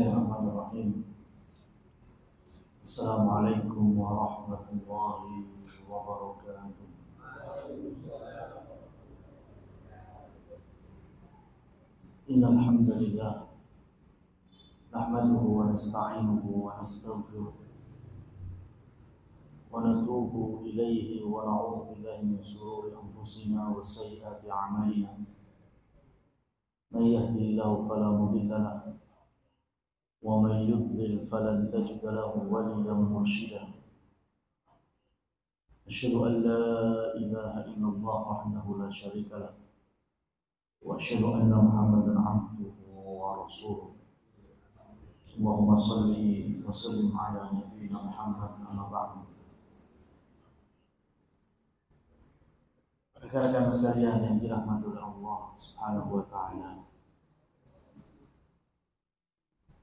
Bismillahirrahmanirrahim. Assalamualaikum warahmatullahi wabarakatuh. Innal hamdalillah nahmaduhu wa nasta'inuhu wa nastaghfiruh wa natubu ilayhi wa na'udzu billahi min shururi anfusina wa sayyiati a'malina. May yahdihillahu fala mudilla lahu wa may yudlil falan tajid lahu waliyyan mursyida. Asyhadu an la ilaha illallah wahdahu la syarika lah wa asyhadu anna Muhammadan abduhu wa rasuluh. Allahumma shalli wa sallim ala nabiyyina Muhammad amma ba'du. Rekan-rekan sekalian yang dirahmati oleh Allah Subhanahu wa taala,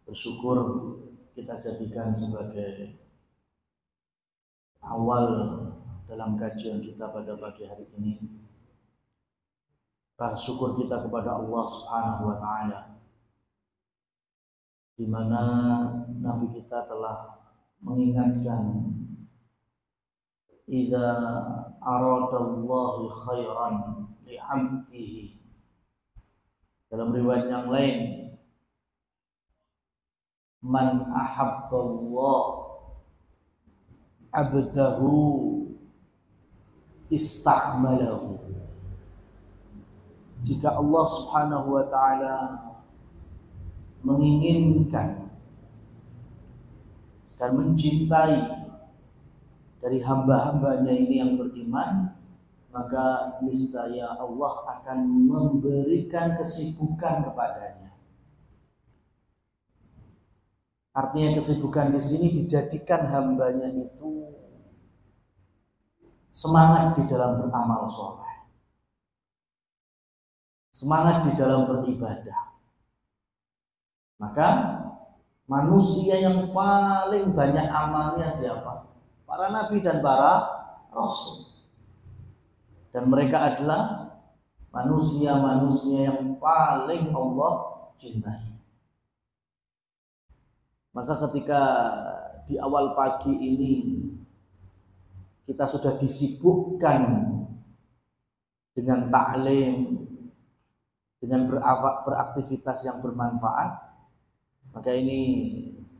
bersyukur kita jadikan sebagai awal dalam kajian kita pada pagi hari ini. Rasa syukur kita kepada Allah Subhanahu wa taala, di mana Nabi kita telah mengingatkan, idza aradallahu khairan li 'abdihi. Dalam riwayat yang lain, man ahabballah abdahu ista'malahu. Jika Allah Subhanahu wa taala menginginkan dan mencintai dari hamba-hambanya ini yang beriman, maka niscaya Allah akan memberikan kesibukan kepadanya. Artinya kesibukan di sini dijadikan hambanya itu semangat di dalam beramal soleh, semangat di dalam beribadah. Maka manusia yang paling banyak amalnya siapa? Para nabi dan para rasul. Dan mereka adalah manusia-manusia yang paling Allah cintai. Maka ketika di awal pagi ini kita sudah disibukkan dengan ta'lim, dengan beraktivitas yang bermanfaat, maka ini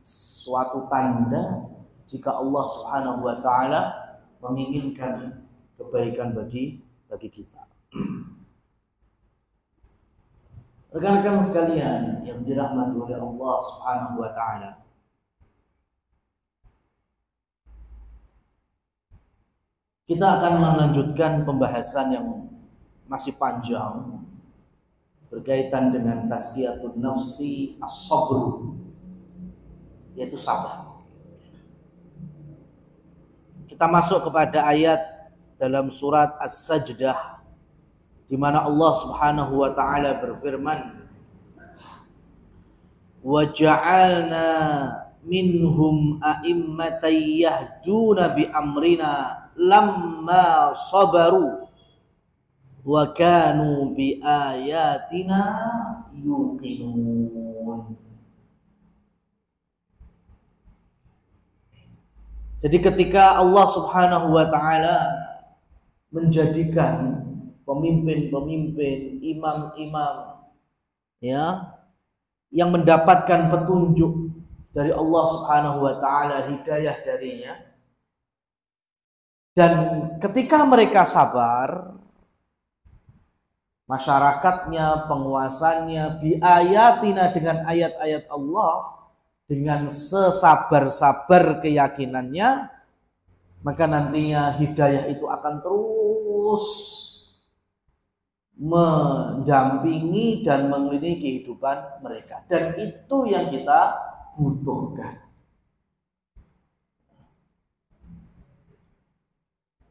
suatu tanda jika Allah Subhanahu wa taala menginginkan kebaikan bagi kita. Rekan-rekan sekalian yang dirahmati oleh Allah Subhanahu wa taala, kita akan melanjutkan pembahasan yang masih panjang berkaitan dengan tazkiyatun nafsi as-sabr, yaitu sabar. Kita masuk kepada ayat dalam surat As-Sajdah, di mana Allah Subhanahu wa taala berfirman, wa ja'alna minhum a'immatan yahduna bi amrina lamma sabaru wa kanu bi ayatina yuqinun. Jadi ketika Allah Subhanahu wa taala menjadikan pemimpin-pemimpin, imam-imam ya yang mendapatkan petunjuk dari Allah Subhanahu wa taala, hidayah darinya, dan ketika mereka sabar, masyarakatnya, penguasanya, biayatina, dengan ayat-ayat Allah, dengan sesabar-sabar keyakinannya, maka nantinya hidayah itu akan terus mendampingi dan mengelilingi kehidupan mereka. Dan itu yang kita butuhkan.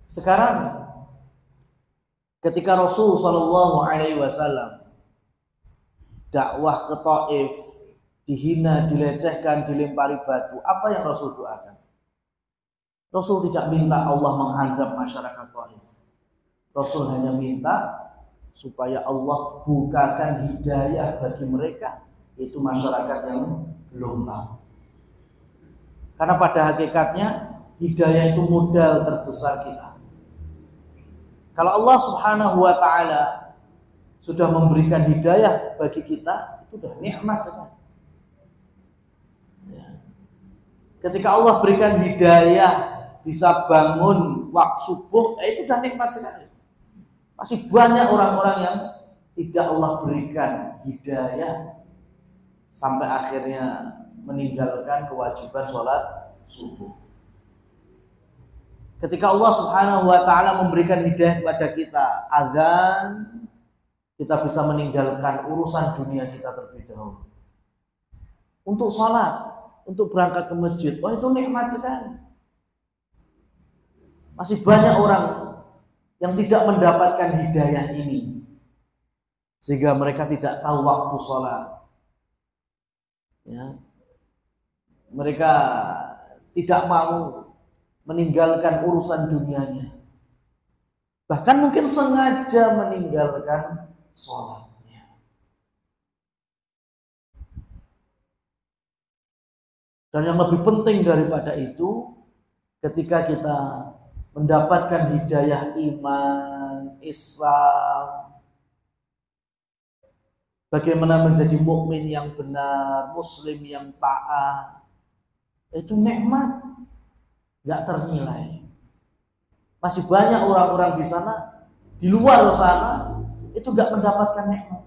Sekarang ketika Rasul Shallallahu Alaihi Wasallam dakwah ke Taif, dihina, dilecehkan, dilempari batu, apa yang Rasul doakan? Rasul tidak minta Allah mengazab masyarakat Taif. Rasul hanya minta supaya Allah bukakan hidayah bagi mereka, yaitu masyarakat yang belum tahu. Karena pada hakikatnya hidayah itu modal terbesar kita. Kalau Allah Subhanahu wa taala sudah memberikan hidayah bagi kita, itu sudah nikmat sekali. Ya. Ketika Allah berikan hidayah bisa bangun waktu subuh, itu sudah nikmat sekali. Masih banyak orang-orang yang tidak Allah berikan hidayah sampai akhirnya meninggalkan kewajiban sholat subuh. Ketika Allah Subhanahu wa taala memberikan hidayah kepada kita, azan, kita bisa meninggalkan urusan dunia kita terlebih dahulu. Untuk sholat, untuk berangkat ke masjid, wah itu nikmat sekali. Masih banyak orang yang tidak mendapatkan hidayah ini, sehingga mereka tidak tahu waktu sholat. Ya. Mereka tidak mau meninggalkan urusan dunianya. Bahkan mungkin sengaja meninggalkan sholatnya. Dan yang lebih penting daripada itu, ketika kita mendapatkan hidayah iman, Islam, bagaimana menjadi mukmin yang benar, muslim yang taat, itu nikmat nggak ternilai. Masih banyak orang-orang di sana, di luar sana, itu nggak mendapatkan nikmat.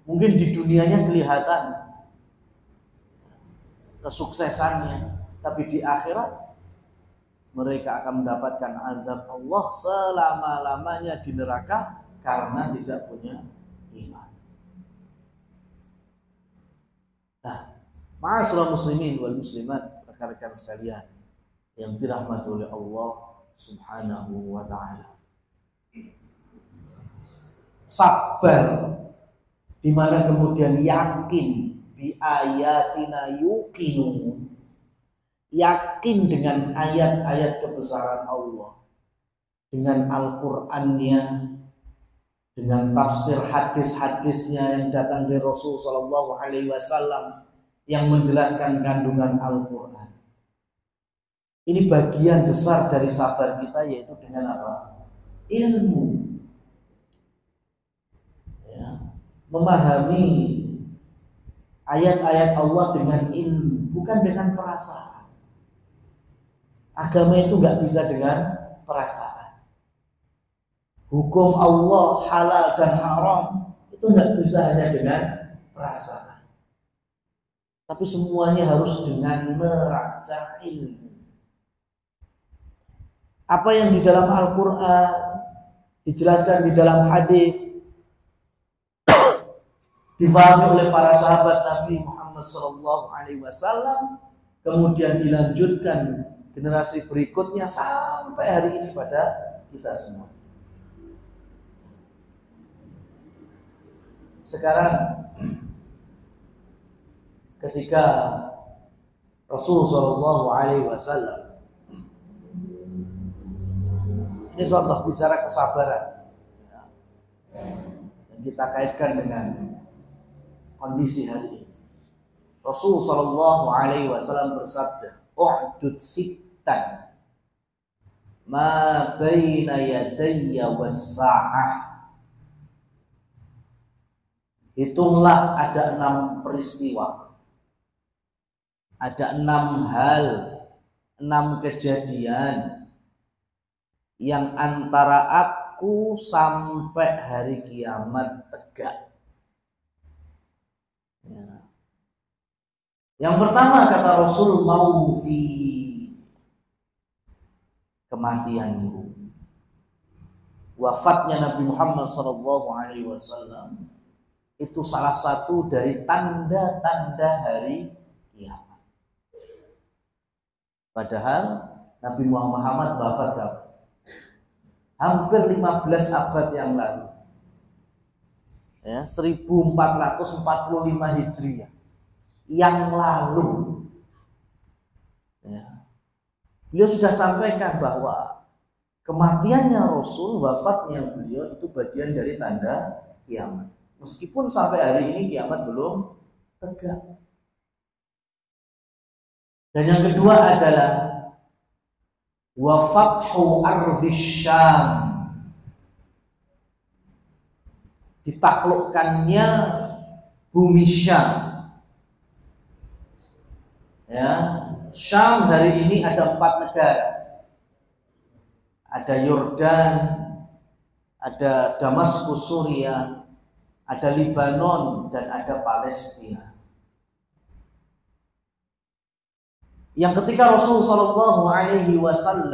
Mungkin di dunianya kelihatan kesuksesannya, tapi di akhirat mereka akan mendapatkan azab Allah selama-lamanya di neraka karena tidak punya iman. Nah, ma'asyiral muslimin wal muslimat, rekan-rekan sekalian yang dirahmati oleh Allah Subhanahu wa taala. Sabar, di mana kemudian yakin bi ayatina yuqinun, yakin dengan ayat-ayat kebesaran Allah, dengan Al-Qur'annya, dengan tafsir hadis-hadisnya yang datang dari Rasul Shallallahu Alaihi Wasallam yang menjelaskan kandungan Al-Quran. Ini bagian besar dari sabar kita, yaitu dengan apa? Ilmu. Ya, memahami ayat-ayat Allah dengan ilmu, bukan dengan perasaan. Agama itu nggak bisa dengan perasaan. Hukum Allah halal dan haram itu nggak bisa hanya dengan perasaan, tapi semuanya harus dengan neraca ilmu. Apa yang di dalam Al-Quran dijelaskan di dalam hadis difahami oleh para sahabat Nabi Muhammad SAW, kemudian dilanjutkan generasi berikutnya sampai hari ini pada kita semua. Sekarang ketika Rasul Shallallahu Alaihi Wasallam, ini contoh bicara kesabaran ya, yang kita kaitkan dengan kondisi hari ini. Rasul Shallallahu Alaihi Wasallam bersabda, "U'dud sittan ma baina yadayya was-sa'ah." Hitunglah ada 6 peristiwa, ada 6 hal, 6 kejadian yang antara aku sampai hari kiamat tegak. Ya. Yang pertama kata Rasul, mauti, kematianku. Wafatnya Nabi Muhammad SAW itu salah satu dari tanda-tanda hari kiamat. Padahal Nabi Muhammad wafat hampir 15 abad yang lalu, ya, 1445 Hijriah yang lalu. Ya. Beliau sudah sampaikan bahwa kematiannya Rasul, wafatnya beliau itu bagian dari tanda kiamat. Meskipun sampai hari ini kiamat belum tegak. Dan yang kedua adalah wa fathu ardhis Syam, ditaklukkannya bumi Syam. Ya, Syam hari ini ada 4 negara. Ada Yordan, ada Damaskus Suria, ada Lebanon, dan ada Palestina. Yang ketika Rasulullah SAW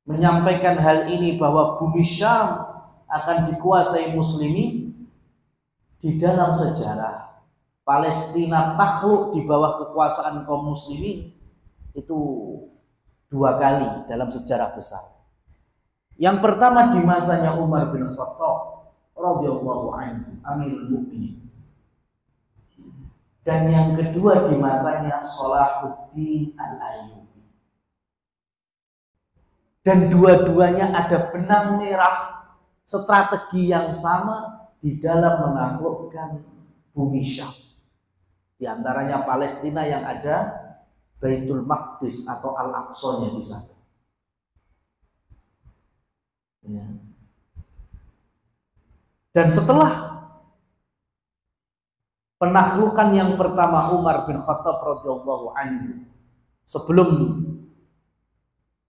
menyampaikan hal ini bahwa bumi Syam akan dikuasai muslimin, di dalam sejarah Palestina takluk di bawah kekuasaan kaum muslimin itu 2 kali dalam sejarah besar. Yang pertama di masanya Umar bin Khattab radhiyallahu anhu, Amirul Mukminin. Dan yang kedua di masanya Salahuddin Al-Ayyubi. Dan dua-duanya ada benang merah strategi yang sama di dalam menaklukkan bumi Syam. Di antaranya Palestina yang ada Baitul Maqdis atau Al-Aqsa-nya di sana. Ya. Dan setelah penaklukan yang pertama Umar bin Khattab radhiyallahu anhu, sebelum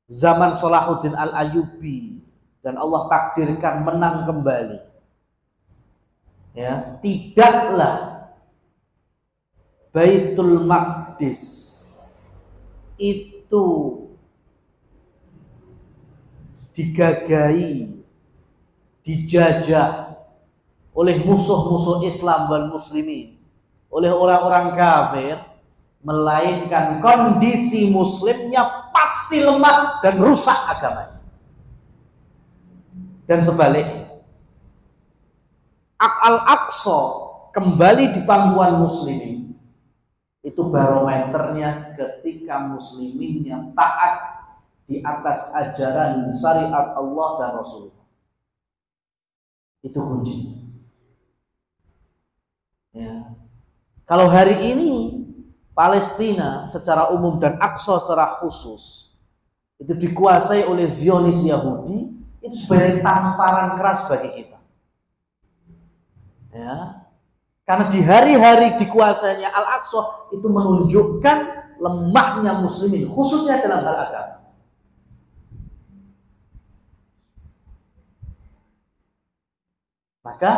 zaman Salahuddin Al-Ayyubi dan Allah takdirkan menang kembali, ya, tidaklah Baitul Maqdis itu digagahi, dijajah oleh musuh-musuh Islam wal muslimin, oleh orang-orang kafir, melainkan kondisi muslimnya pasti lemah dan rusak agamanya. Dan sebaliknya, Al-Aqsa kembali di pangkuan muslimin, itu barometernya ketika musliminnya taat di atas ajaran syariat Allah dan Rasulullah. Itu kuncinya. Ya. Kalau hari ini Palestina secara umum dan Aqsa secara khusus itu dikuasai oleh Zionis Yahudi, itu sebagai tamparan keras bagi kita. Ya. Karena di hari-hari dikuasainya Al-Aqsa itu menunjukkan lemahnya muslimin, khususnya dalam hal agama. Maka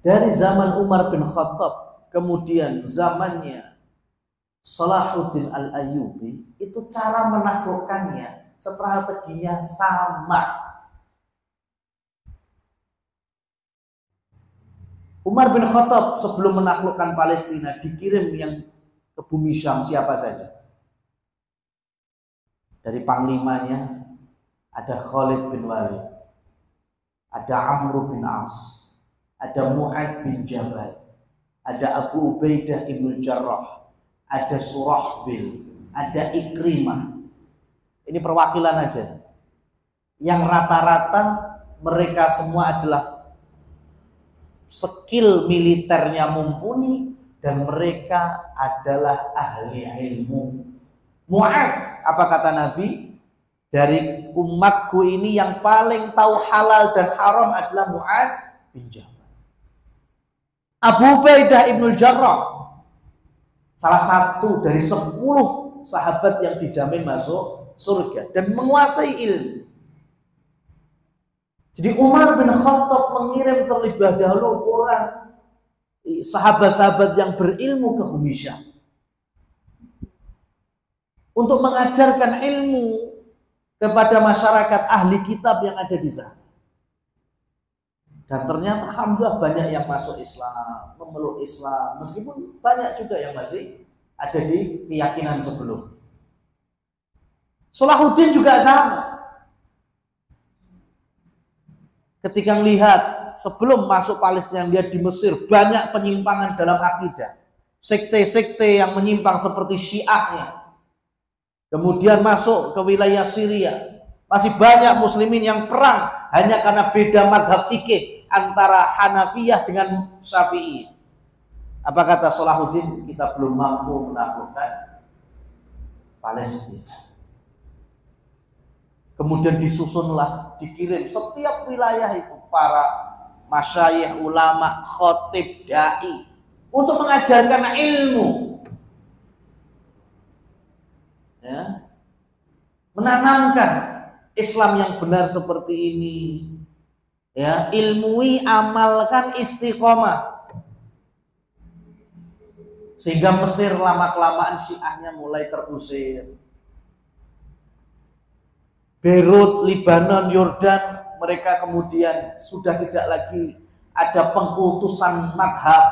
dari zaman Umar bin Khattab, kemudian zamannya Salahuddin Al-Ayyubi, itu cara menaklukkannya, strateginya sama. Umar bin Khattab sebelum menaklukkan Palestina dikirim yang ke bumi Syam siapa saja. Dari panglimanya ada Khalid bin Walid, ada Amr bin As, ada Mu'ad bin Jabal, ada Abu Ubaidah ibn Jarrah, ada Surahbil, ada Ikrimah. Ini perwakilan aja. Yang rata-rata mereka semua adalah skill militernya mumpuni dan mereka adalah ahli ilmu. Mu'ad, apa kata Nabi? Dari umatku ini yang paling tahu halal dan haram adalah Mu'ad bin Jabal. Abu Ubaidah ibn Jarrah, salah satu dari 10 sahabat yang dijamin masuk surga dan menguasai ilmu. Jadi Umar bin Khattab mengirim terlebih dahulu orang sahabat-sahabat yang berilmu ke bumi Syam untuk mengajarkan ilmu kepada masyarakat ahli kitab yang ada di sana. Dan ternyata alhamdulillah banyak yang masuk Islam, memeluk Islam, meskipun banyak juga yang masih ada di keyakinan sebelum. Salahuddin juga sama. Ketika melihat sebelum masuk Palestina, dia di Mesir banyak penyimpangan dalam akidah, sekte-sekte yang menyimpang seperti Syiahnya. Kemudian masuk ke wilayah Syria, masih banyak muslimin yang perang hanya karena beda mazhab fikih antara Hanafiyah dengan Syafi'i. Apa kata Salahuddin? Kita belum mampu menaklukkan Palestina. Kemudian disusunlah, dikirim setiap wilayah itu para masyayikh, ulama, khotib, dai untuk mengajarkan ilmu, ya, menanamkan Islam yang benar seperti ini, ya, ilmui, amalkan, istiqomah. Sehingga Mesir lama-kelamaan Syiahnya mulai terusir. Beirut, Libanon, Yordan, mereka kemudian sudah tidak lagi ada pengkultusan madhab.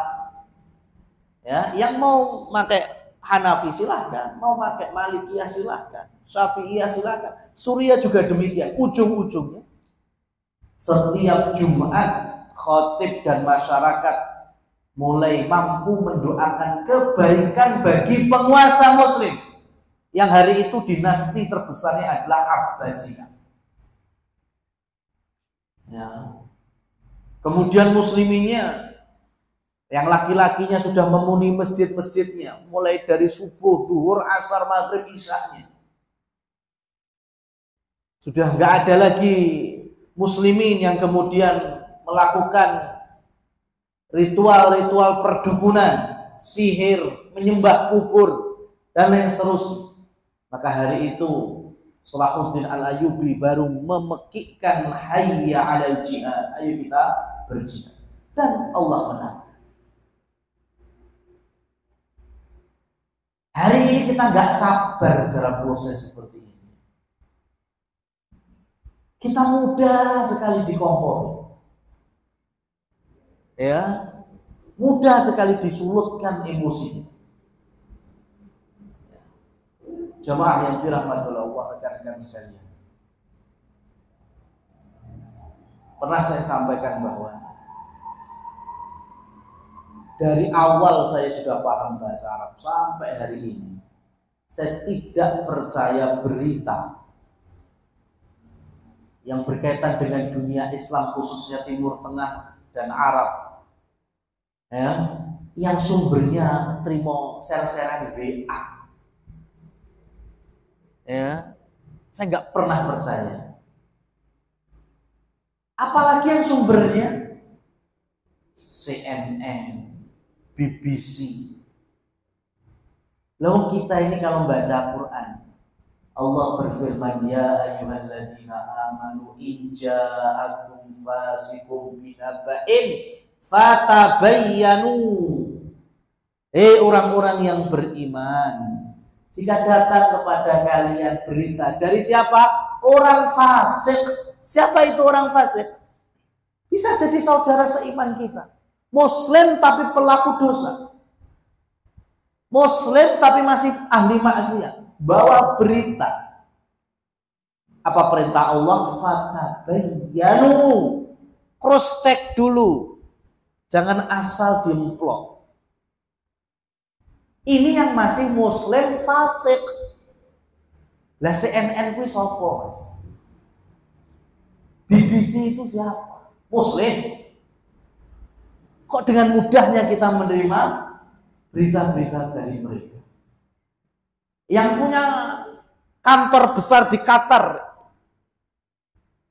Ya, yang mau pakai Hanafi silahkan, mau pakai Malikiyah silahkan, Syafi'iyah silahkan. Suriah juga demikian. Ujung-ujungnya setiap Jumat khotib dan masyarakat mulai mampu mendoakan kebaikan bagi penguasa Muslim. Yang hari itu dinasti terbesarnya adalah Abbasiyah. Ya. Kemudian musliminnya, yang laki-lakinya sudah memenuhi masjid-masjidnya, mulai dari subuh, zuhur, asar, maghrib, isya'nya. Sudah nggak ada lagi muslimin yang kemudian melakukan ritual-ritual perdukunan, sihir, menyembah kubur, dan lain seterusnya. Maka hari itu Salahuddin Al-Ayyubi baru memekikkan hayya 'alal jihad, ayo kita berjihad, dan Allah menang. Hari ini kita nggak sabar dalam proses seperti ini. Kita mudah sekali dikompor, ya, mudah sekali disulutkan emosi. Jamaah yang dirahmati Allah, rekan-rekan sekalian. Pernah saya sampaikan bahwa dari awal saya sudah paham bahasa Arab sampai hari ini, saya tidak percaya berita yang berkaitan dengan dunia Islam, khususnya Timur Tengah dan Arab, ya, yang sumbernya terima share-sharean WA. Ya, saya nggak pernah percaya. Apalagi yang sumbernya CNN, BBC. Lalu kita ini kalau baca Quran, Allah berfirman, ya ayyuhalladzina amanu in ja'akum fasiqun binaba'in fatabayyanu. Hei orang-orang yang beriman, jika datang kepada kalian berita dari siapa? Orang fasik. Siapa itu orang fasik? Bisa jadi saudara seiman kita, Muslim tapi pelaku dosa, Muslim tapi masih ahli maksiat, bawa berita. Apa perintah Allah? Fatabayyanu. Cross check dulu, jangan asal dimplok. Ini yang masih Muslim fasik. Lah CNN kuwi sapa, Mas? BBC itu siapa? Muslim. Kok dengan mudahnya kita menerima berita-berita dari mereka? Yang punya kantor besar di Qatar,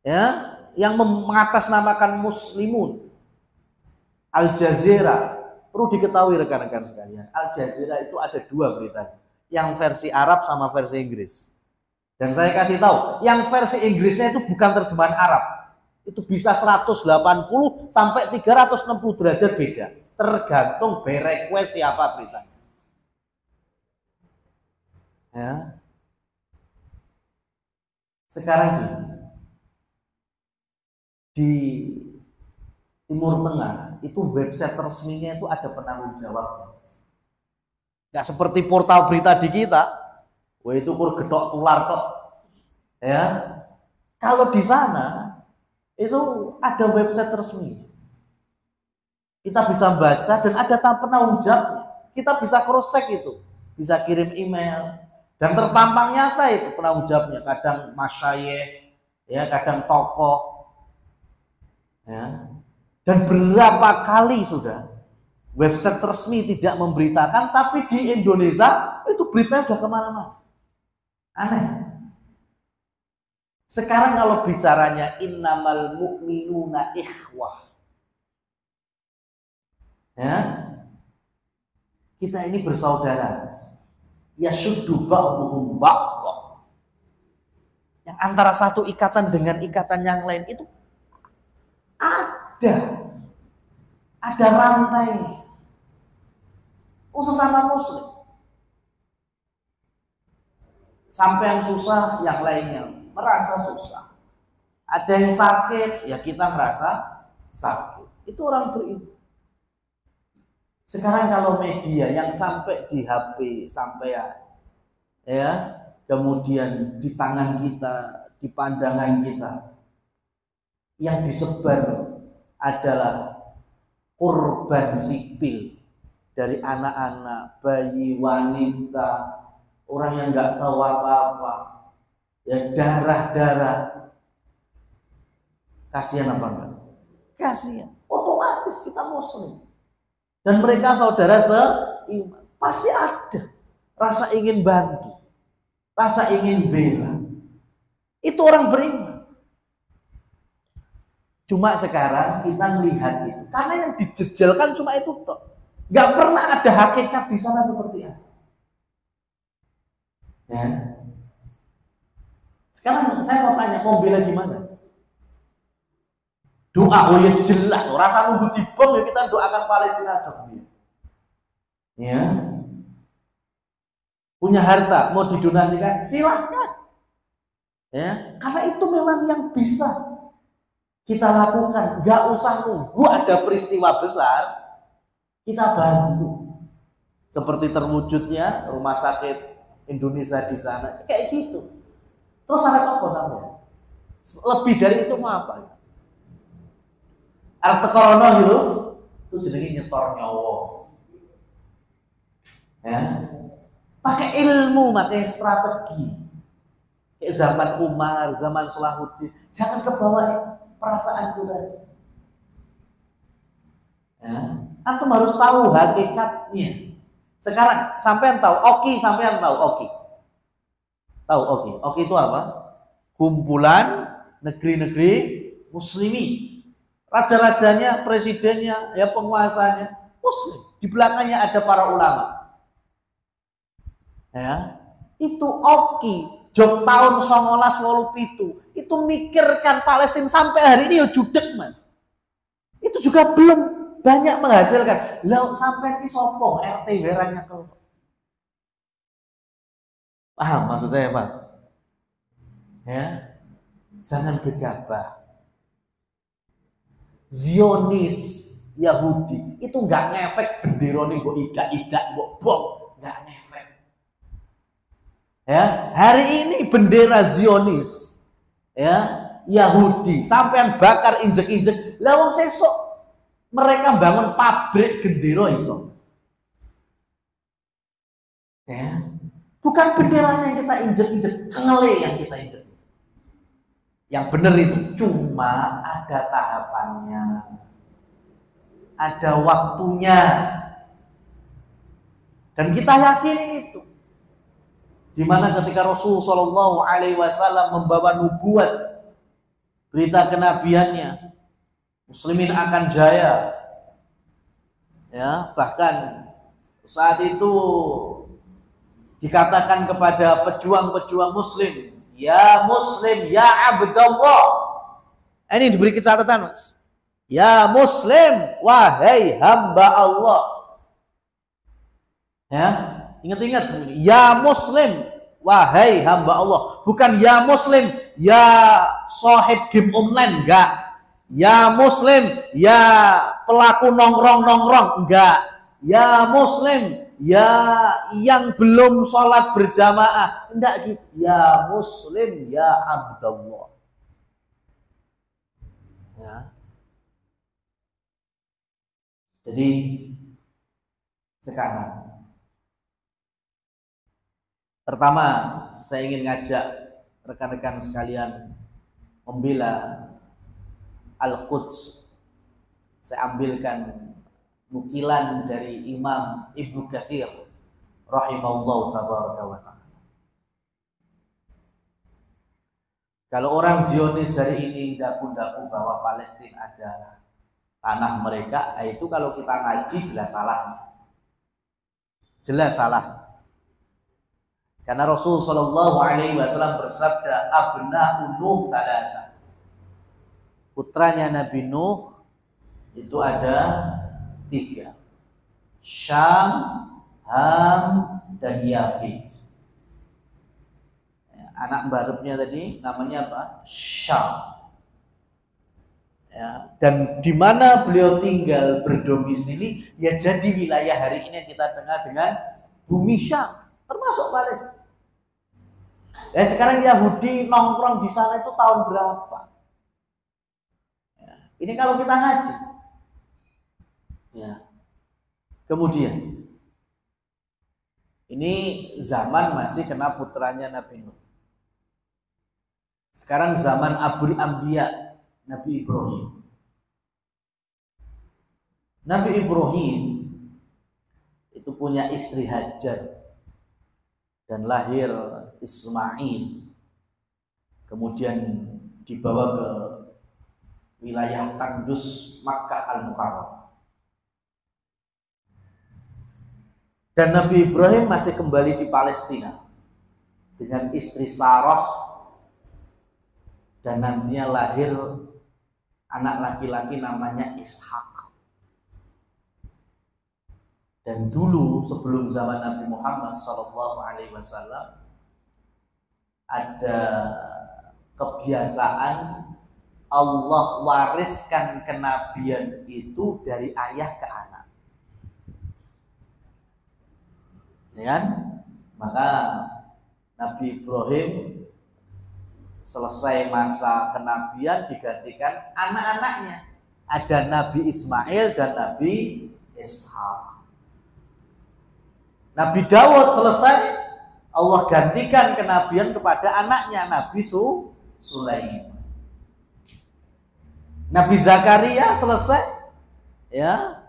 ya, yang mengatasnamakan Muslimun, Al Jazeera. Perlu diketahui rekan-rekan sekalian, Al Jazeera itu ada dua beritanya, yang versi Arab sama versi Inggris. Dan saya kasih tahu, yang versi Inggrisnya itu bukan terjemahan Arab. Itu bisa 180 sampai 360 derajat beda, tergantung berequest siapa beritanya. Ya. Sekarang gini, di Timur Tengah itu website resminya itu ada penanggung jawabnya. Nggak seperti portal berita di kita, wah itu kur gedok tular tok. Ya, kalau di sana itu ada website resmi. Kita bisa baca dan ada penanggung jawabnya. Kita bisa cross check itu, bisa kirim email dan terpampang nyata itu penanggung jawabnya. Kadang masyayikh, ya, kadang tokoh, ya. Dan berapa kali sudah Website resmi tidak memberitakan, tapi di Indonesia itu beritanya sudah kemana-mana. Aneh. Sekarang kalau bicaranya innamal mu'minuna ikhwah, ya, kita ini bersaudara. Yashuddu ba'duhum ba'dha. Yang antara satu ikatan dengan ikatan yang lain itu ada rantai. Sesama muslim. Sampai yang susah, yang lainnya merasa susah. Ada yang sakit, ya kita merasa sakit. Itu orang beriman. Sekarang kalau media yang sampai di HP, sampai ya, kemudian di tangan kita, di pandangan kita, yang disebar adalah korban sipil dari anak-anak, bayi, wanita, orang yang nggak tahu apa-apa, ya, darah-darah. Kasihan apa enggak? Kasihan. Otomatis kita muslim. Dan mereka saudara seiman. Pasti ada rasa ingin bantu, rasa ingin bela. Itu orang beriman. Cuma sekarang kita melihat itu, karena yang dijejelkan cuma itu toh. Gak pernah ada hakikat di sana seperti apa. Ya. Sekarang saya mau tanya, mau bela gimana? Doa, oh ya jelas. Rasa nunggu dibom ya kita doakan Palestina aja. Ya. Punya harta mau didonasikan, silahkan. Ya, karena itu memang yang bisa kita lakukan. Gak usah nunggu ada peristiwa besar, kita bantu. Seperti terwujudnya rumah sakit Indonesia di sana, kayak gitu. Terus ada apa sampai? Lebih dari itu mau apa? Arti corona gitu, itu jenenge nyetor nyawa. Ya, pakai ilmu, pakai strategi. Kayak zaman Umar, zaman Salahuddin, jangan kebawa perasaan itu tadi. Ya, antum harus tahu hakikatnya. Sekarang sampean tahu, sampean tahu oki. Tahu oki. Oki itu apa? Kumpulan negeri-negeri muslimi. Raja-rajanya, presidennya, ya penguasanya muslim. Di belakangnya ada para ulama. Ya, itu oki. Jok tahun 1987 itu mikirkan Palestina sampai hari ini ya judek, Mas. Itu juga belum banyak menghasilkan. Lah sampai ki sopo RT weranya kalau. Paham maksud saya, Pak? Ya. Jangan gegabah. Zionis Yahudi itu nggak ngefek bendera nih, mbok idak-idak, mbok bom, nggak ngefek. Ya, hari ini bendera Zionis, ya, Yahudi sampean bakar injek-injek. Lah wong sesuk mereka bangun pabrik gendera iso. Ya. Bukan benderanya yang kita injek-injek, cengele yang kita injek. Yang benar itu cuma ada tahapannya, ada waktunya, dan kita yakini itu. Dimana ketika Rasul Shallallahu Alaihi Wasallam membawa nubuat, berita kenabiannya, Muslimin akan jaya. Ya, bahkan saat itu dikatakan kepada pejuang-pejuang Muslim, ya Muslim, ya Abdullah. Ini diberi catatan, Mas. Ya Muslim, wahai hamba Allah. Ya, ingat-ingat, ya Muslim, wahai hamba Allah. Bukan ya Muslim, ya sahib game online, enggak. Ya Muslim, ya pelaku nongkrong-nongkrong, enggak. Ya Muslim, ya yang belum sholat berjamaah, enggak gitu. Ya Muslim, ya Abdullah. Ya. Jadi sekarang pertama saya ingin ngajak rekan-rekan sekalian membela Al-Quds. Saya ambilkan nukilan dari Imam Ibnu Katsir rahimahullahu tabaraka wa ta'ala. Kalau orang Zionis hari ini daku-daku bahwa Palestina adalah tanah mereka, itu kalau kita ngaji jelas salahnya. Jelas salah. Karena Rasul sallallahu alaihi wasallam bersabda, abna'u Nuh thalatha. Putranya Nabi Nuh itu ada 3. Syam, Ham, dan Yafid. Anak barepnya tadi namanya apa? Syam. Ya, dan di mana beliau tinggal berdomisili, ya jadi wilayah hari ini yang kita dengar dengan bumi Syam, termasuk Palestina. Dan sekarang Yahudi nongkrong di sana itu tahun berapa? Ya, ini kalau kita ngaji. Ya. Kemudian ini zaman masih kena putranya Nabi Nuh. Sekarang zaman Abul Anbiya, Nabi Ibrahim. Nabi Ibrahim itu punya istri Hajar dan lahir Ismail. Kemudian dibawa ke wilayah Tandus Makkah Al-Mukarramah. Dan Nabi Ibrahim masih kembali di Palestina dengan istri Sarah. Dan nantinya lahir anak laki-laki namanya Ishak. Dan dulu sebelum zaman Nabi Muhammad SAW ada kebiasaan Allah wariskan kenabian itu dari ayah ke anak. Ya kan? Maka Nabi Ibrahim selesai masa kenabian digantikan anak-anaknya. Ada Nabi Ismail dan Nabi Ishak. Nabi Daud selesai, Allah gantikan kenabian kepada anaknya Nabi Sulaiman. Nabi Zakaria selesai, ya.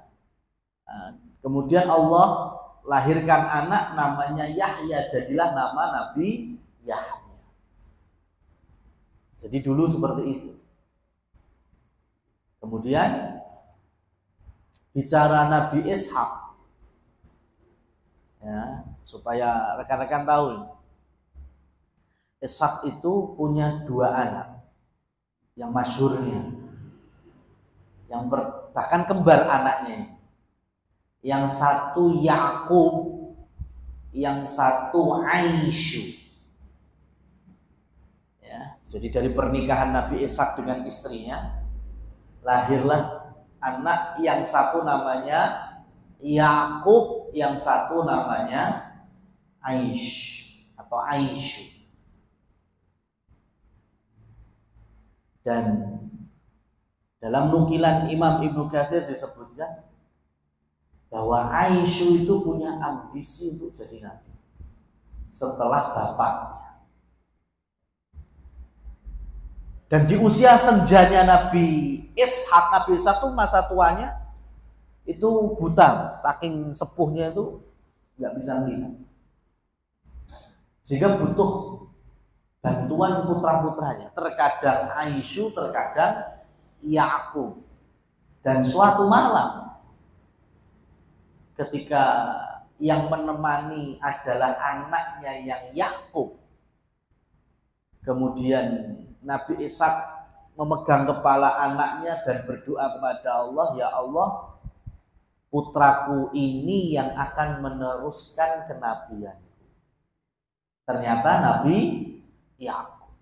Kemudian Allah lahirkan anak namanya Yahya, jadilah nama Nabi Yahya. Jadi dulu seperti itu. Kemudian bicara Nabi Ishak, ya, supaya rekan-rekan tahu, Ishak itu punya 2 anak yang masyhurnya, yang bahkan kembar anaknya. Yang satu Yakub, yang satu Aisyu. Jadi dari pernikahan Nabi Ishak dengan istrinya lahirlah anak, yang satu namanya Yakub, yang satu namanya Aish atau Aisyu. Dan dalam nukilan Imam Ibnu Katsir disebutkan bahwa Aisyu itu punya ambisi untuk jadi nabi setelah bapaknya. Dan di usia senjanya Nabi Ishak itu masa tuanya itu buta, saking sepuhnya itu nggak bisa melihat, sehingga butuh bantuan putra-putranya. Terkadang Aisyu, terkadang Yakub. Dan suatu malam ketika yang menemani adalah anaknya yang Yakub, kemudian Nabi Ishak memegang kepala anaknya dan berdoa kepada Allah, ya Allah, putraku ini yang akan meneruskan kenabian. Ternyata Nabi Yakub.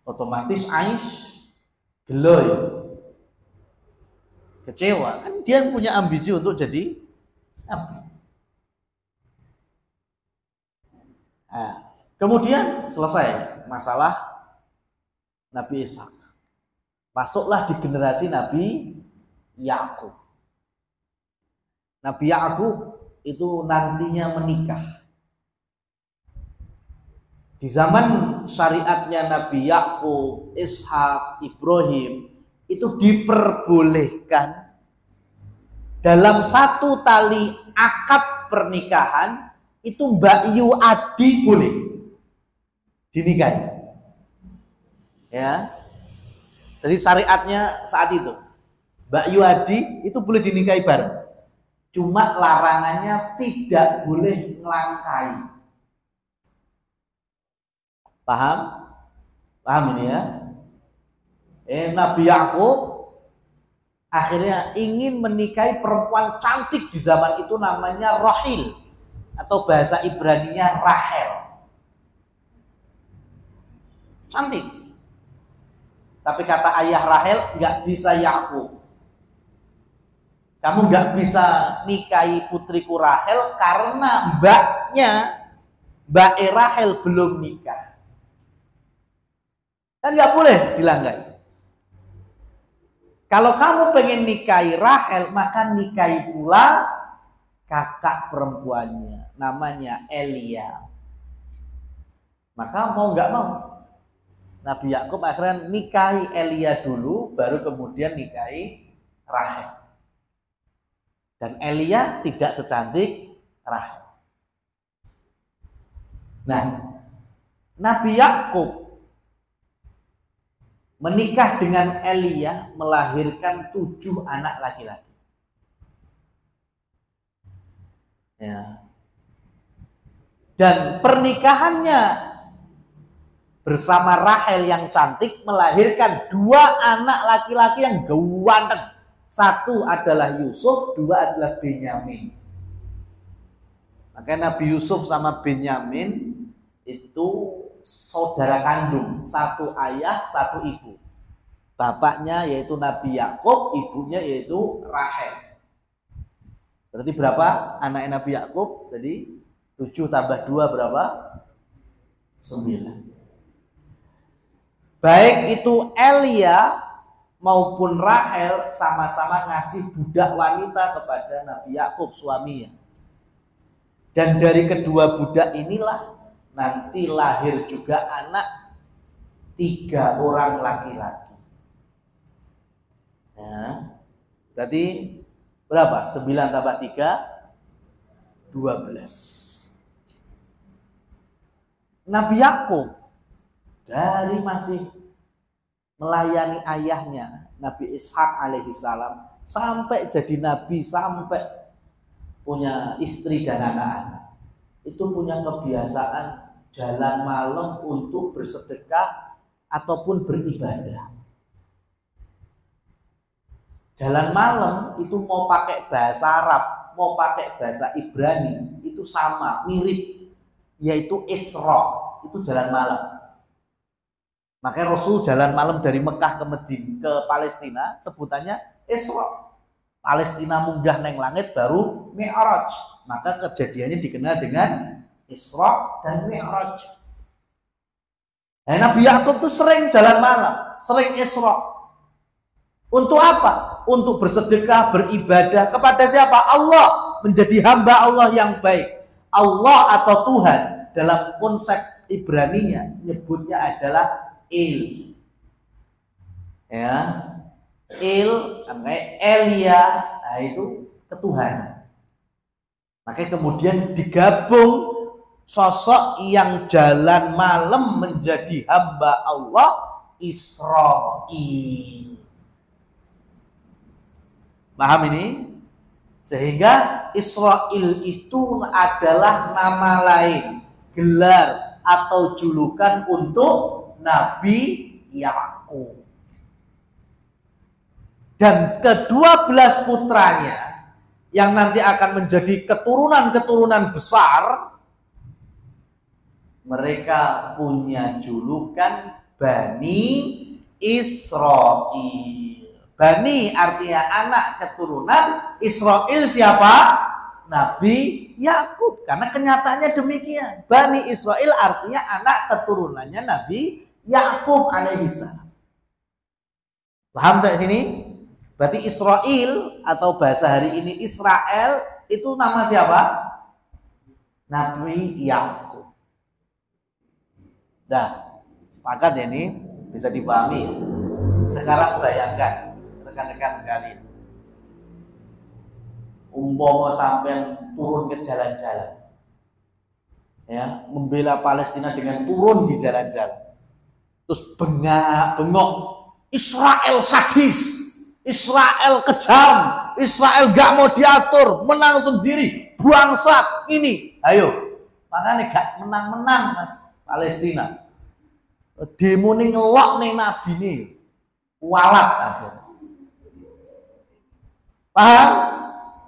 Otomatis Aish geloy, kecewa, kan dia punya ambisi untuk jadi nabi. Nah, kemudian selesai masalah Nabi Ishak. Masuklah di generasi Nabi Yakub. Nabi Yakub itu nantinya menikah. Di zaman syariatnya Nabi Yakub, Ishak, Ibrahim itu diperbolehkan dalam satu tali akad pernikahan itu Mbak Yu Adi boleh dinikahi. Ya. Jadi syariatnya saat itu Mbak Yu Adi itu boleh dinikahi bareng. Cuma larangannya tidak boleh ngelangkai. Paham? Paham ini ya? Nabi Yakub akhirnya ingin menikahi perempuan cantik di zaman itu namanya Rahil atau bahasa Ibraninya Rahel. Cantik. Tapi kata ayah Rahel, nggak bisa Yakub. Kamu nggak bisa nikahi putriku Rahel karena Mbak Rahel belum nikah. Kan nggak boleh dilanggai. Kalau kamu pengen nikahi Rahel, maka nikahi pula kakak perempuannya, namanya Elia. Maka mau nggak mau, Nabi Yakub akhirnya nikahi Elia dulu, baru kemudian nikahi Rahel. Dan Elia tidak secantik Rahel. Nah, Nabi Yakub menikah dengan Elia, melahirkan 7 anak laki-laki. Ya. Dan pernikahannya bersama Rahel yang cantik melahirkan 2 anak laki-laki yang ganteng. 1 adalah Yusuf, 2 adalah Benyamin. Makanya Nabi Yusuf sama Benyamin itu saudara kandung, 1 ayah, 1 ibu. Bapaknya yaitu Nabi Yakub, ibunya yaitu Rahel. Berarti berapa anaknya Nabi Yakub? Jadi 7 tambah 2 berapa? 9. Baik itu Elia maupun Rahel sama-sama ngasih budak wanita kepada Nabi Yakub suaminya. Dan dari kedua budak inilah nanti lahir juga anak 3 orang laki-laki. Ya, berarti berapa? 9 tambah 3 12. Nabi Yakub dari masih melayani ayahnya Nabi Ishak alaihi salam sampai jadi nabi, sampai punya istri dan anak-anak, itu punya kebiasaan jalan malam untuk bersedekah ataupun beribadah. Jalan malam itu mau pakai bahasa Arab, mau pakai bahasa Ibrani, itu sama, mirip, yaitu Isra, itu jalan malam. Makanya Rasul jalan malam dari Mekah ke Madinah ke Palestina sebutannya Isra. Palestina munggah neng langit baru Mi'raj. Maka kejadiannya dikenal dengan Isra dan Mi'raj. Nah, Nabi Yakub tuh sering jalan malam, sering Isra. Untuk apa? Untuk bersedekah, beribadah kepada siapa? Allah, menjadi hamba Allah yang baik. Allah atau Tuhan dalam konsep Ibraninya nyebutnya adalah Il. Ya. Il, Elia, nah itu ketuhanan. Makanya kemudian digabung sosok yang jalan malam menjadi hamba Allah, Israil. Paham ini? Sehingga Israil itu adalah nama lain, gelar atau julukan untuk Nabi Yakub. Dan ke-12 putranya yang nanti akan menjadi keturunan-keturunan besar, mereka punya julukan Bani Israil. Bani artinya anak keturunan, Israil siapa? Nabi Yakub. Karena kenyataannya demikian. Bani Israil artinya anak keturunannya Nabi Yakub alaihissalam. Paham saya sini? Berarti Israil atau bahasa hari ini Israel itu nama siapa? Nabi Yakub. Dah, sepakat ya ini? Bisa dipahami ya? Sekarang bayangkan rekan-rekan sekalian. umpama sampean turun ke jalan-jalan, ya, membela Palestina dengan turun di jalan-jalan, terus bengok, Israel sadis, Israel kejam, Israel gak mau diatur, menang sendiri, bangsat ini, ayo, makanya gak menang-menang mas Palestina, demo nih ngelok nih nabi nih, walat aja, paham?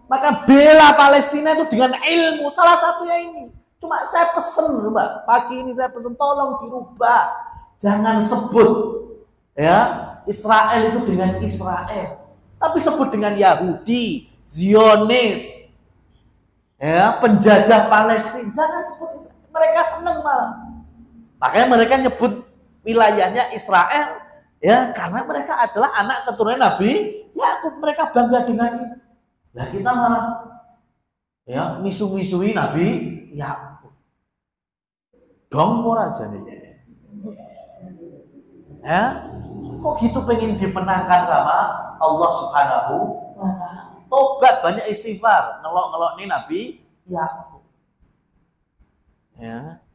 Maka bela Palestina itu dengan ilmu, salah satunya ini. Cuma saya pesen, Mbak, pagi ini saya pesen tolong dirubah, jangan sebut ya Israel itu dengan Israel, tapi sebut dengan Yahudi, Zionis, ya penjajah Palestina, jangan sebut Israel. Mereka seneng malah, makanya mereka nyebut wilayahnya Israel, ya karena mereka adalah anak keturunan Nabi Yakub, mereka bangga dengan itu. Nah kita malah ya misu-misui Nabi Yakub, dong aja nih, ya kok gitu pengen dimenangkan sama Allah Subhanahu wa Ta'ala. Tobat, banyak istighfar, ngelok-ngelok nih Nabi Yakub, ya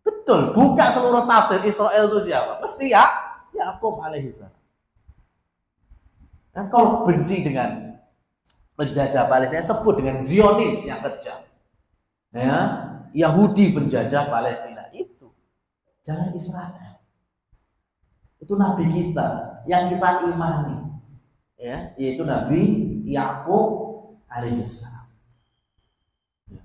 betul. Buka seluruh tafsir Israel itu siapa? Mesti ya Yakub alaihissalam. Dan kalau benci dengan penjajah Palestina, sebut dengan Zionis yang kejam, ya Yahudi penjajah Palestina, itu jangan Israel. Itu nabi kita yang kita imani, ya, yaitu Nabi Yakub alaihissalam. Ya.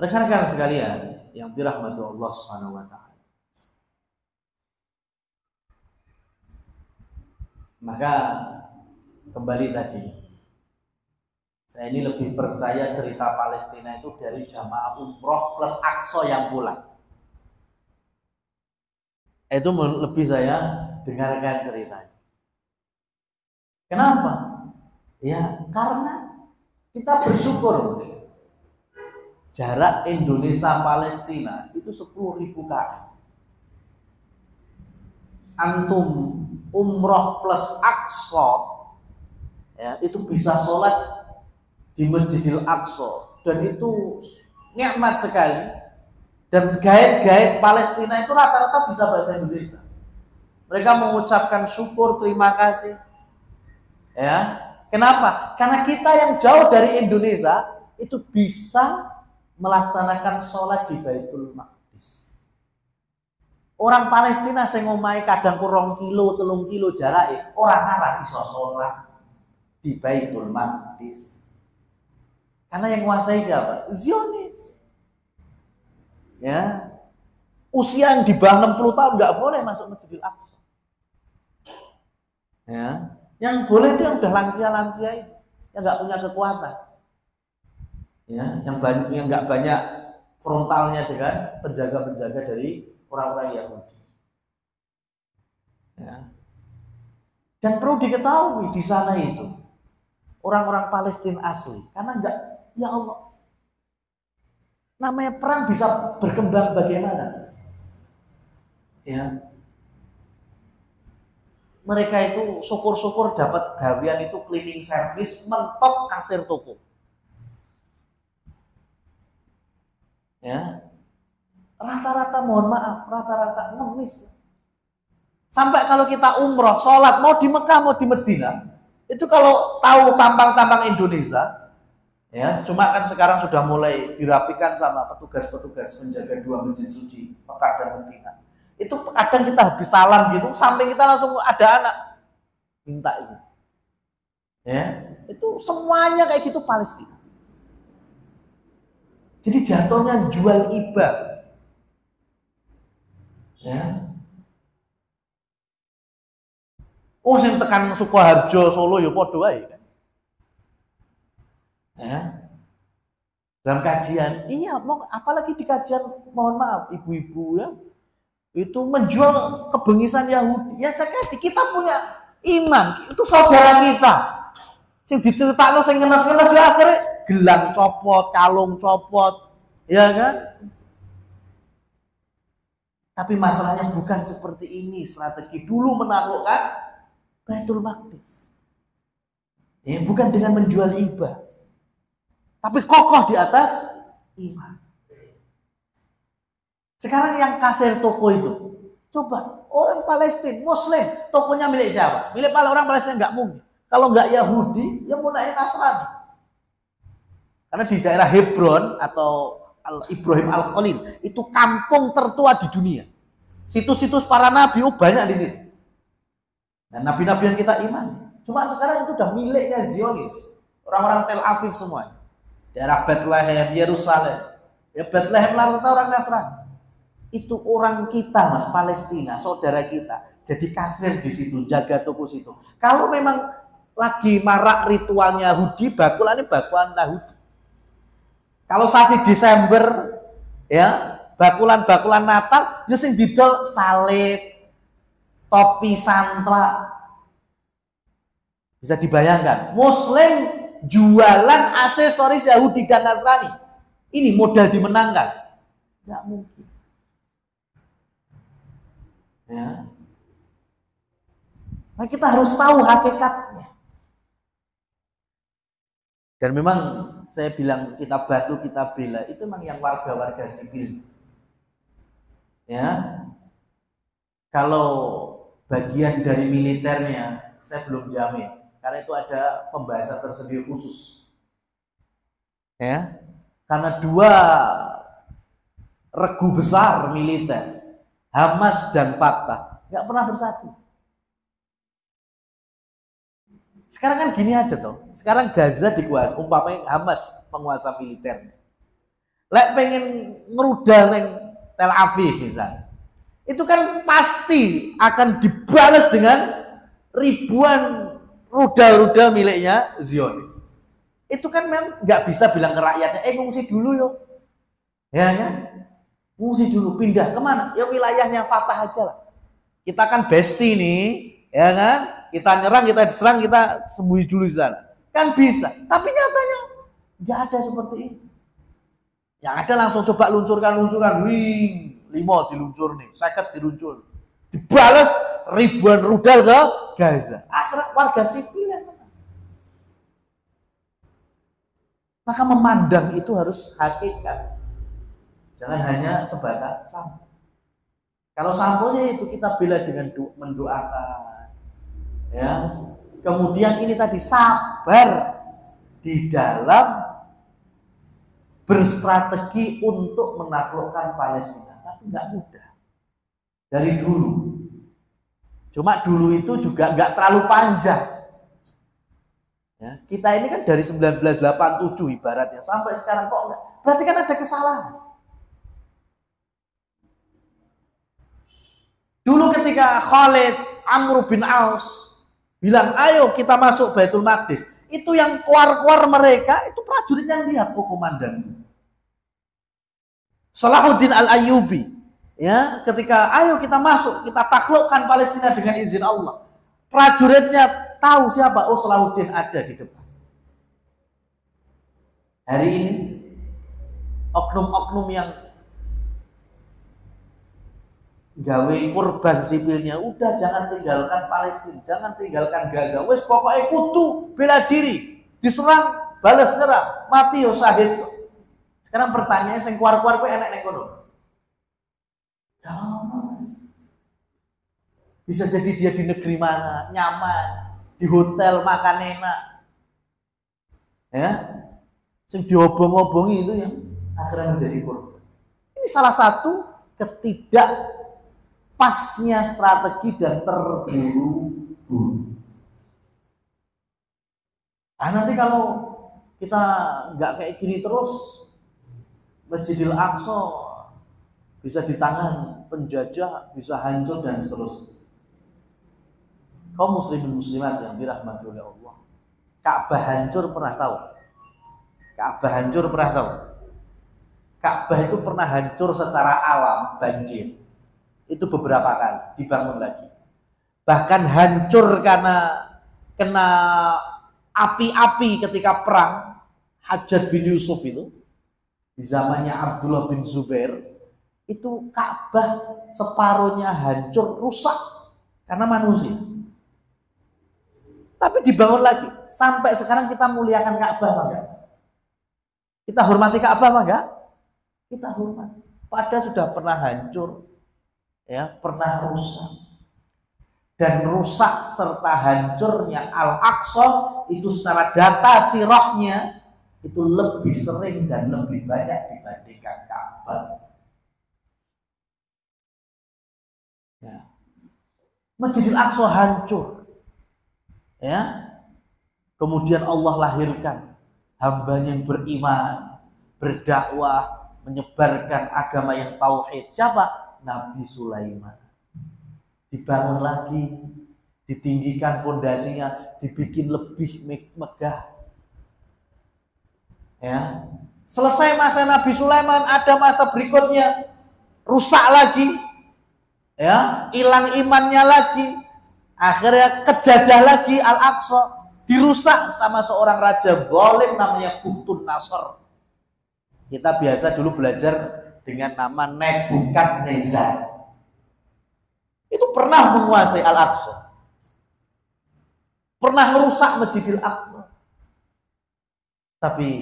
Rekan-rekan sekalian yang dirahmati Allah Subhanahu wa Ta'ala, maka kembali tadi, saya ini lebih percaya cerita Palestina itu dari jamaah umroh plus Aqsa yang pulang. Itu lebih saya dengarkan ceritanya. Kenapa? Ya karena kita bersyukur jarak Indonesia Palestina itu 10.000 km. Antum umroh plus Aqsa, ya, itu bisa sholat di Masjidil Aqsa, dan itu nikmat sekali. Dan guide-guide Palestina itu rata-rata bisa bahasa Indonesia. Mereka mengucapkan syukur, terima kasih, ya. Kenapa? Karena kita yang jauh dari Indonesia itu bisa melaksanakan sholat di Baitul Maqdis. Orang Palestina sing omahe kadang kurang kilo, 3 kilo jarake, orang arah iso sholat di Baitul Maqdis. Karena yang menguasai siapa? Zionis. Ya, usia yang di bawah 60 tahun nggak boleh masuk Masjidil Aqsa. Ya, yang boleh itu yang udah lansia-lansia itu, yang nggak punya kekuatan. Ya, yang nggak banyak frontalnya dengan penjaga-penjaga dari orang-orang Yahudi. Ya. Dan perlu diketahui di sana itu orang-orang Palestina asli, karena enggak, ya Allah, namanya perang bisa berkembang bagaimana? Ya, mereka itu syukur-syukur dapat gawian itu cleaning service, mentok kasir toko. Ya, rata-rata mohon maaf, rata-rata ngemis. Sampai kalau kita umroh, sholat mau di Mekah mau di Medina, itu kalau tahu tampang-tampang Indonesia. Ya, cuma kan sekarang sudah mulai dirapikan sama petugas-petugas menjaga 2 masjid suci, Mekah dan Medina. Itu kadang kita habis salam gitu, samping kita langsung ada anak minta itu. Ya, itu semuanya kayak gitu Palestina. Jadi jatuhnya jual ibadah. Ya. Oh, sing tekan Sukoharjo, Solo ya padha wae kan. Ya. Dalam kajian, iya, apalagi di kajian, mohon maaf, ibu-ibu ya, itu menjual kebengisan Yahudi. Ya cekati, kita punya iman, itu saudara kita. Sing diceritakno sing ngenes-ngenes ya akhirnya gelang copot, kalung copot, ya kan? Tapi masalahnya bukan seperti ini strategi dulu menaklukkan Baitul Maqdis. Ya, bukan dengan menjual hibah, tapi kokoh di atas iman. Sekarang yang kasir toko itu, coba orang Palestina, Muslim, tokonya milik siapa? Milik orang Palestina nggak mungkin. Kalau nggak Yahudi, ya mulai Nasrani. Karena di daerah Hebron atau Ibrahim Al-Khalil itu kampung tertua di dunia. Situs-situs para nabi banyak di situ. Dan nabi-nabi yang kita imani. Cuma sekarang itu udah miliknya Zionis. Orang-orang Tel Aviv semua. Daerah Bethlehem, Yerusalem. Ya Bethlehem rata orang Nasrani. Itu orang kita, Mas, Palestina, saudara kita. Jadi kasir di situ, jaga toko situ. Kalau memang lagi marak ritualnya Yahudi, bakulannya bakulan Yahudi. Kalau sasi Desember, ya bakulan-bakulan Natal, ya sing didol salib, topi santra. Bisa dibayangkan, Muslim jualan aksesoris Yahudi dan Nasrani. Ini modal dimenangkan. Nggak mungkin. Ya. Nah, kita harus tahu hakikatnya. Dan memang saya bilang kita bantu, kita bela, itu memang yang warga-warga sipil. Ya. Kalau bagian dari militernya saya belum jamin, karena itu ada pembahasan tersendiri khusus. Ya. Karena dua regu besar militer, Hamas dan Fatah, nggak pernah bersatu. Sekarang kan gini aja toh. Sekarang Gaza dikuasai, umpamanya Hamas penguasa militernya. Lek pengen ngerudal neng Tel Aviv misalnya. Itu kan pasti akan dibalas dengan ribuan rudal-rudal miliknya Zionis. Itu kan memang nggak bisa bilang ke rakyatnya, ngungsi dulu yo. Ya kan? Ngungsi dulu, pindah kemana? Ya wilayahnya Fatah aja lah. Kita kan bestie nih, ya kan? Kita nyerang, kita diserang, kita sembunyi dulu di sana. Kan bisa. Tapi nyatanya nggak ada seperti itu. Yang ada langsung coba luncurkan. Wih, 5 diluncur nih, 50 diluncur. Dibalas ribuan rudal ke Gaza. Akhirnya warga sipil yang menang. Maka memandang itu harus hakikat. Jangan hanya sebatas sampul. Kalau sampulnya itu kita bela dengan mendoakan. Ya, kemudian ini tadi sabar di dalam berstrategi untuk menaklukkan Palestina, tapi nggak mudah dari dulu. Cuma dulu itu juga nggak terlalu panjang. Ya, kita ini kan dari 1987 ibaratnya sampai sekarang kok enggak? Berarti kan ada kesalahan. Dulu ketika Khalid Amr bin Aus bilang, ayo kita masuk Baitul Maqdis. Itu yang keluar-keluar mereka, itu prajurit yang lihat, oh komandan. Salahuddin Al-Ayyubi, ya, ketika ayo kita masuk, kita taklukkan Palestina dengan izin Allah. Prajuritnya tahu siapa, oh Salahuddin ada di depan. Hari ini, oknum-oknum yang gawe korban sipilnya, udah jangan tinggalkan Palestina, jangan tinggalkan Gaza, wes pokoknya kudu bela diri, diserang balas nyerang, mati yo syahid. Sekarang pertanyaannya, sing keluar-keluar kok enak nek kono? Bisa jadi dia di negeri mana, nyaman, di hotel makan enak, ya, sing diobong-obongi itu yang akhirnya menjadi korban. Ini salah satu pasnya strategi dan terburu-buru. Nanti kalau kita nggak kayak gini terus, Masjidil Aqsa bisa di tangan penjajah, bisa hancur dan seterusnya. Kaum muslimin muslimat yang dirahmati oleh Allah, Ka'bah hancur pernah tahu? Ka'bah hancur pernah tahu? Ka'bah itu pernah hancur secara alam, banjir. Itu beberapa kali dibangun lagi. Bahkan hancur karena kena api-api ketika perang Hajjaj bin Yusuf itu di zamannya Abdullah bin Zubair. Itu Ka'bah separuhnya hancur, rusak karena manusia. Tapi dibangun lagi. Sampai sekarang kita muliakan Ka'bah enggak? Kita hormati Ka'bah enggak? Kita hormati. Padahal sudah pernah hancur, ya, pernah rusak. Dan rusak serta hancurnya Al-Aqsa itu secara data sirahnya itu lebih sering dan lebih banyak dibandingkan Ka'bah. Ya. Masjidil Aqsa hancur. Ya. Kemudian Allah lahirkan hambanya yang beriman, berdakwah, menyebarkan agama yang tauhid. Siapa? Nabi Sulaiman. Dibangun lagi, ditinggikan pondasinya, dibikin lebih megah. Ya. Selesai masa Nabi Sulaiman, ada masa berikutnya, rusak lagi. Ya, hilang imannya lagi. Akhirnya kejajah lagi Al-Aqsa, dirusak sama seorang raja zalim namanya Bukhtun Nasr. Kita biasa dulu belajar dengan nama Nebukadnezar. Itu pernah menguasai Al-Aqsa. Pernah merusak Masjidil Aqsa. Tapi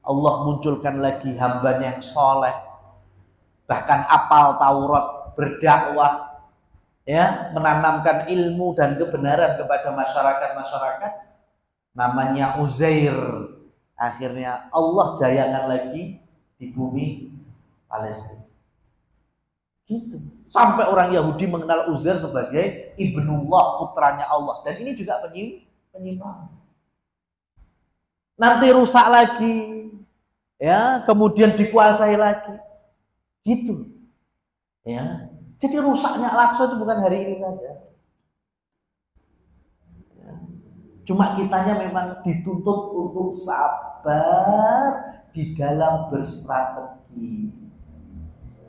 Allah munculkan lagi hambanya yang soleh, bahkan apal Taurat, berdakwah, ya, menanamkan ilmu dan kebenaran kepada masyarakat, namanya Uzair. Akhirnya Allah jayakan lagi di bumi Palestina. Gitu. Sampai orang Yahudi mengenal Uzair sebagai Ibnullah, putranya Allah. Dan ini juga penyimpangan. Nanti rusak lagi, ya, kemudian dikuasai lagi, gitu, ya. Jadi rusaknya Al-Aqsa itu bukan hari ini saja, ya. Cuma kitanya memang dituntut untuk sabar di dalam berstrategi,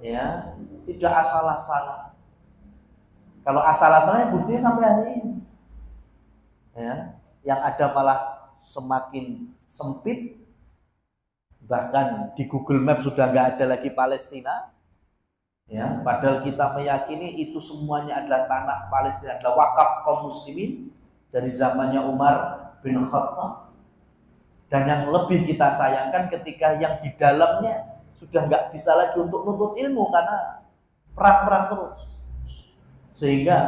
ya, tidak asal-asalan. Kalau asal-asalan buktinya sampai hari ini, ya, yang ada malah semakin sempit, bahkan di Google Maps sudah nggak ada lagi Palestina, ya, padahal kita meyakini itu semuanya adalah tanah Palestina, adalah wakaf kaum muslimin dari zamannya Umar bin Khattab. Dan yang lebih kita sayangkan ketika yang di dalamnya sudah nggak bisa lagi untuk nuntut ilmu karena perang-perang terus, sehingga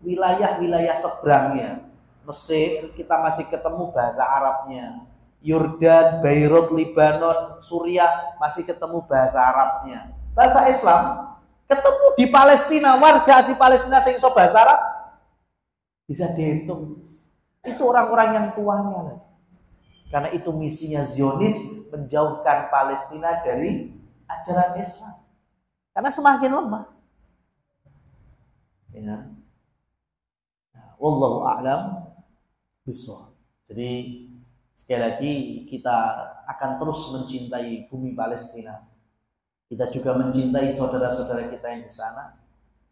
wilayah-wilayah seberangnya Mesir kita masih ketemu bahasa Arabnya, Yordan, Beirut, Lebanon, Suriah masih ketemu bahasa Arabnya. Bahasa Islam ketemu di Palestina, warga asli Palestina sing iso bahasa Arab bisa dihitung. Itu orang-orang yang tuanya. Karena itu misinya Zionis, menjauhkan Palestina dari ajaran Islam. Karena semakin lemah. Ya. Wallahu a'lam bishawab. Jadi sekali lagi kita akan terus mencintai bumi Palestina. Kita juga mencintai saudara-saudara kita yang di sana.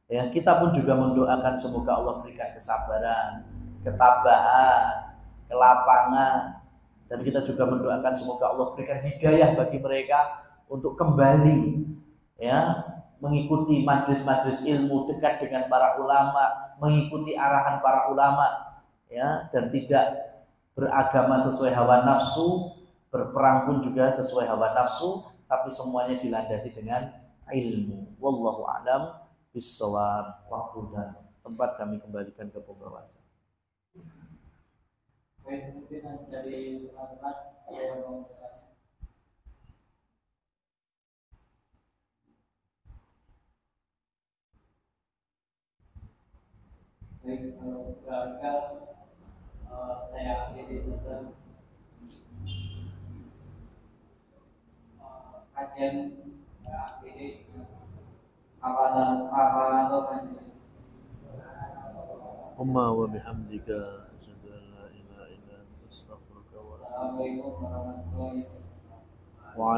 Ya, kita pun juga mendoakan semoga Allah berikan kesabaran, ketabahan, kelapangan, dan kita juga mendoakan semoga Allah berikan hidayah bagi mereka untuk kembali, ya, mengikuti majelis-majelis ilmu, dekat dengan para ulama, mengikuti arahan para ulama, ya, dan tidak beragama sesuai hawa nafsu, berperang pun juga sesuai hawa nafsu, tapi semuanya dilandasi dengan ilmu. Wallahu a'lam bishawab. Waktu dan tempat kami kembalikan ke pembawa. Mungkin dari teman-teman saya mau bertanya. Baik, keluarga saya akhiri tentang kajian akhiri apa atau panjang. Umma wa bihamdika asyhadu an la ilaha illa anta astaghfiruka wa atubu ilaik. Assalamualaikum warahmatullahi wabarakatuh. Wa